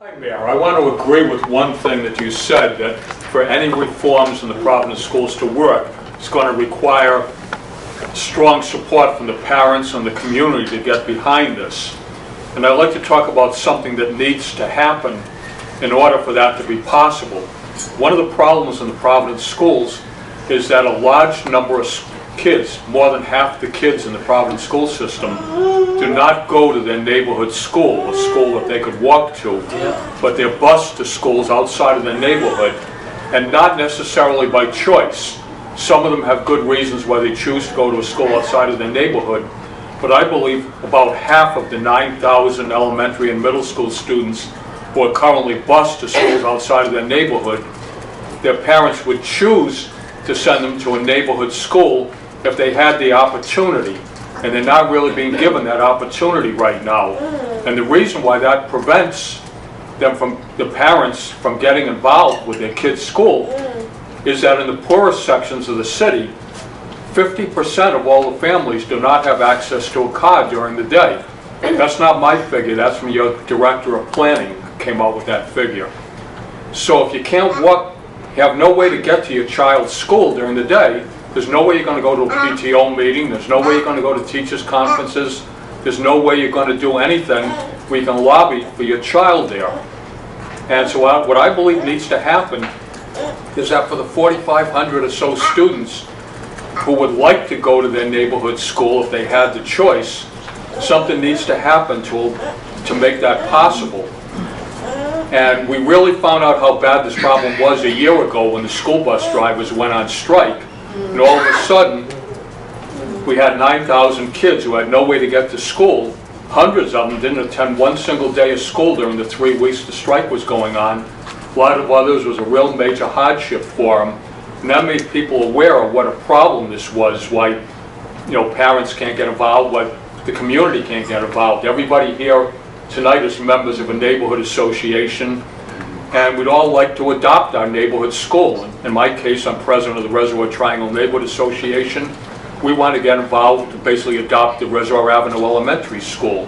Hi, Mayor. I want to agree with one thing that you said, that for any reforms in the Providence schools to work, it's going to require strong support from the parents and the community to get behind this. And I'd like to talk about something that needs to happen in order for that to be possible. One of the problems in the Providence schools is that a large number of kids, more than half the kids in the Providence school system, do not go to their neighborhood school, a school that they could walk to, but they're bused to schools outside of their neighborhood, and not necessarily by choice. Some of them have good reasons why they choose to go to a school outside of their neighborhood, but I believe about half of the 9,000 elementary and middle school students who are currently bused to schools outside of their neighborhood, their parents would choose to send them to a neighborhood school if they had the opportunity, and they're not really being given that opportunity right now. And the reason why that prevents them from, the parents, from getting involved with their kids' school is that in the poorest sections of the city, 50% of all the families do not have access to a car during the day. That's not my figure, that's from your director of planning came out with that figure. So if you can't walk, you have no way to get to your child's school during the day, there's no way you're going to go to a PTO meeting, there's no way you're going to go to teachers' conferences, there's no way you're going to do anything where you can lobby for your child there. And so what I believe needs to happen is that for the 4,500 or so students who would like to go to their neighborhood school if they had the choice, something needs to happen to make that possible. And we really found out how bad this problem was a year ago when the school bus drivers went on strike. And all of a sudden, we had 9,000 kids who had no way to get to school. Hundreds of them didn't attend one single day of school during the 3 weeks the strike was going on. A lot of others was a real major hardship for them. And that made people aware of what a problem this was, why parents can't get involved, why the community can't get involved. Everybody here tonight is members of a neighborhood association, and we'd all like to adopt our neighborhood school. In my case, I'm president of the Reservoir Triangle Neighborhood Association. We want to get involved to basically adopt the Reservoir Avenue Elementary School.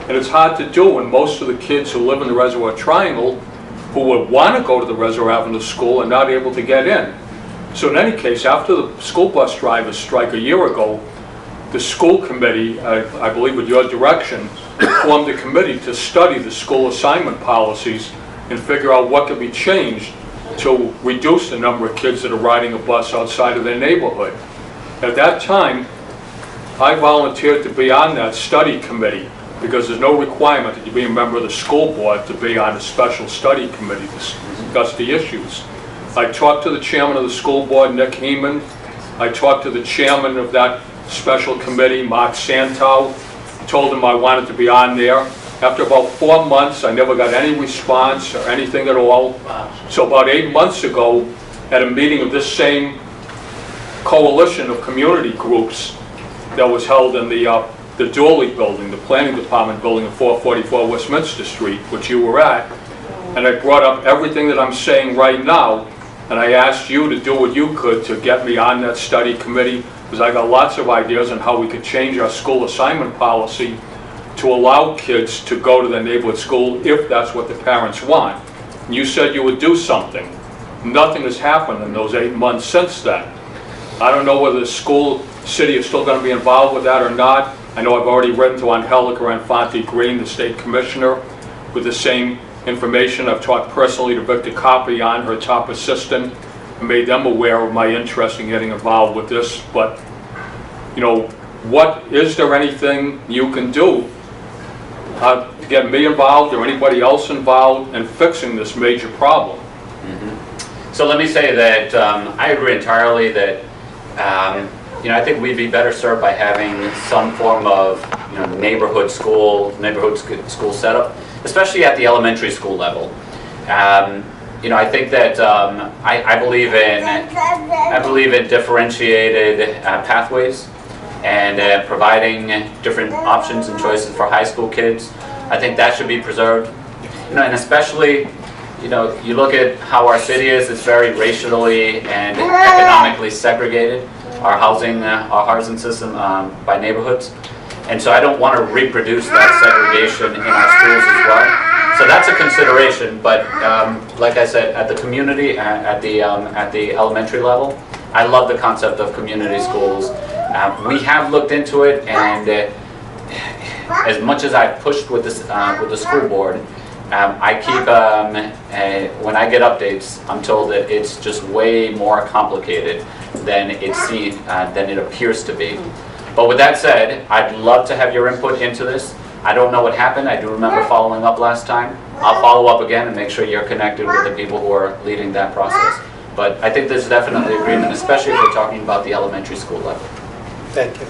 And it's hard to do when most of the kids who live in the Reservoir Triangle who would want to go to the Reservoir Avenue School are not able to get in. So in any case, after the school bus drivers strike a year ago, the school committee, I believe with your direction, formed a committee to study the school assignment policies and figure out what could be changed to reduce the number of kids that are riding a bus outside of their neighborhood. At that time, I volunteered to be on that study committee because there's no requirement that you be a member of the school board to be on a special study committee to discuss the issues. I talked to the chairman of the school board, Nick Heeman. I talked to the chairman of that special committee, Mark Santow. Told him I wanted to be on there. After about 4 months, I never got any response or anything at all. So about 8 months ago, at a meeting of this same coalition of community groups that was held in the Dooley building, the planning department building at 444 Westminster Street, which you were at, and I brought up everything that I'm saying right now, and I asked you to do what you could to get me on that study committee, because I got lots of ideas on how we could change our school assignment policy to allow kids to go to their neighborhood school if that's what the parents want. And you said you would do something. Nothing has happened in those 8 months since then. I don't know whether the city is still going to be involved with that or not. I know I've already written to Angelica Infante Green, the state commissioner, with the same information. I've talked personally to Victor Capian, her top assistant, and made them aware of my interest in getting involved with this. But, is there anything you can do to get me involved or anybody else involved in fixing this major problem? So let me say that I agree entirely that I think we'd be better served by having some form of neighborhood school setup, especially at the elementary school level. I think that I believe in differentiated pathways and providing different options and choices for high school kids. I think that should be preserved. And especially, you look at how our city is, it's very racially and economically segregated, our housing system by neighborhoods. And so I don't want to reproduce that segregation in our schools as well. So that's a consideration, but like I said, at the community, at the elementary level, I love the concept of community schools. We have looked into it, and as much as I've pushed with the school board, I keep, when I get updates, I'm told that it's just way more complicated than it appears to be. But with that said, I'd love to have your input into this. I don't know what happened. I do remember following up last time. I'll follow up again and make sure you're connected with the people who are leading that process. But I think there's definitely agreement, especially if we're talking about the elementary school level. Thank you.